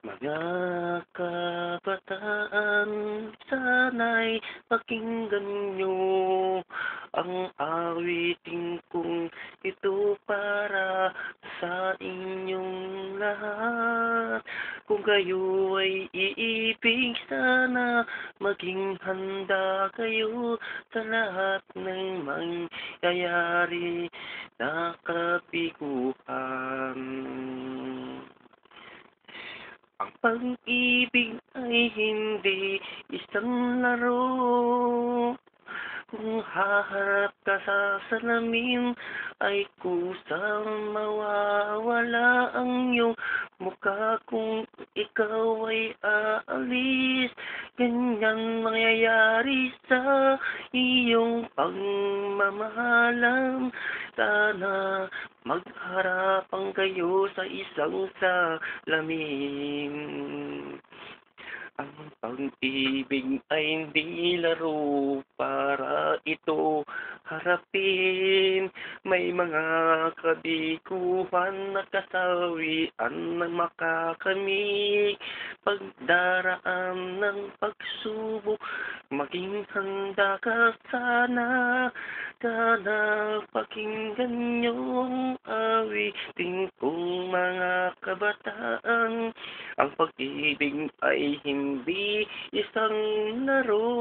Mga kabataan, sana'y pakinggan niyo ang awitin kong ito para sa inyong lahat. Kung kayo ay iibig, sana maging handa kayo sa lahat ng mangyayari na kabiguan. Ang pag-ibig ay hindi isang laro. Kung haharap ka sa salamin, ay kusang mawawala ang iyong mukha kung ikaw ay aalis. Ganyan mangyayari sa iyong pagmamahalan. Sana magharapan kayo sa isang salamin. Ang pag-ibig ay hindi laro para ito harapin. May mga kabiguan na kasawian na makakamit. Pagdaraan ng pagsubok, maging handa ka sana. Sana pakinggan niyo ang awitin kong mga kabataan. Ang pag-ibig ay hindi isang laro.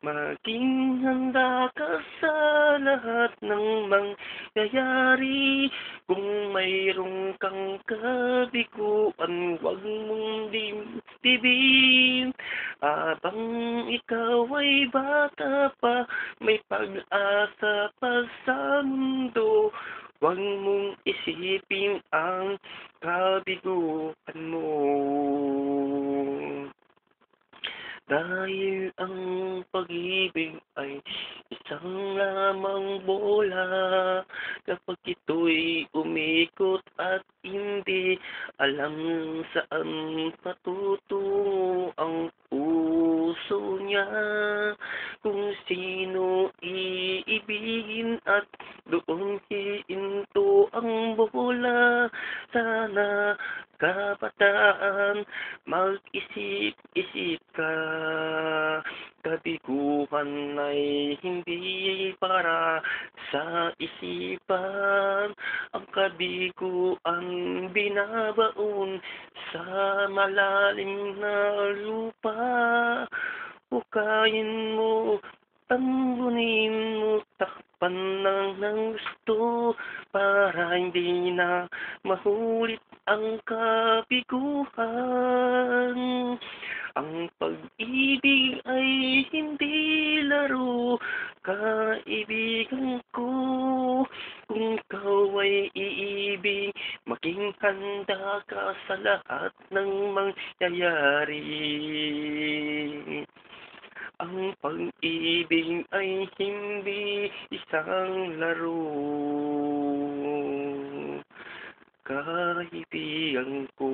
Maging handa ka sa lahat ng mangyayari. Kung mayroong kang kabiguan, huwag mong dibdibin. Habang ikaw ay bata pa, may pag-asa pa sa mundo. Huwag mong isipin ang kabiguan mo. Dahil ang pag-ibig ay isang lamang bola. Kapag ito'y umikot at hindi alam saan patutungo ang puso niya. Kung sino iibigin at doon hiinto ang bola. Sana kabataan, mag-isip-isip ka. Kabiguan ay hindi para sa isipan. Ang kabiguan binabaon sa malalim na lupa. Hukayin mo, tambunin mo, takpan ng gusto para hindi na mahulit ang kabiguan. Ang pag-ibig ay hindi laro, kaibigan ko. Kung ikaw ay iibig, maging handa ka sa lahat ng mangyayari. Ang pag-ibig ay hindi isang laro, kaibigan ko.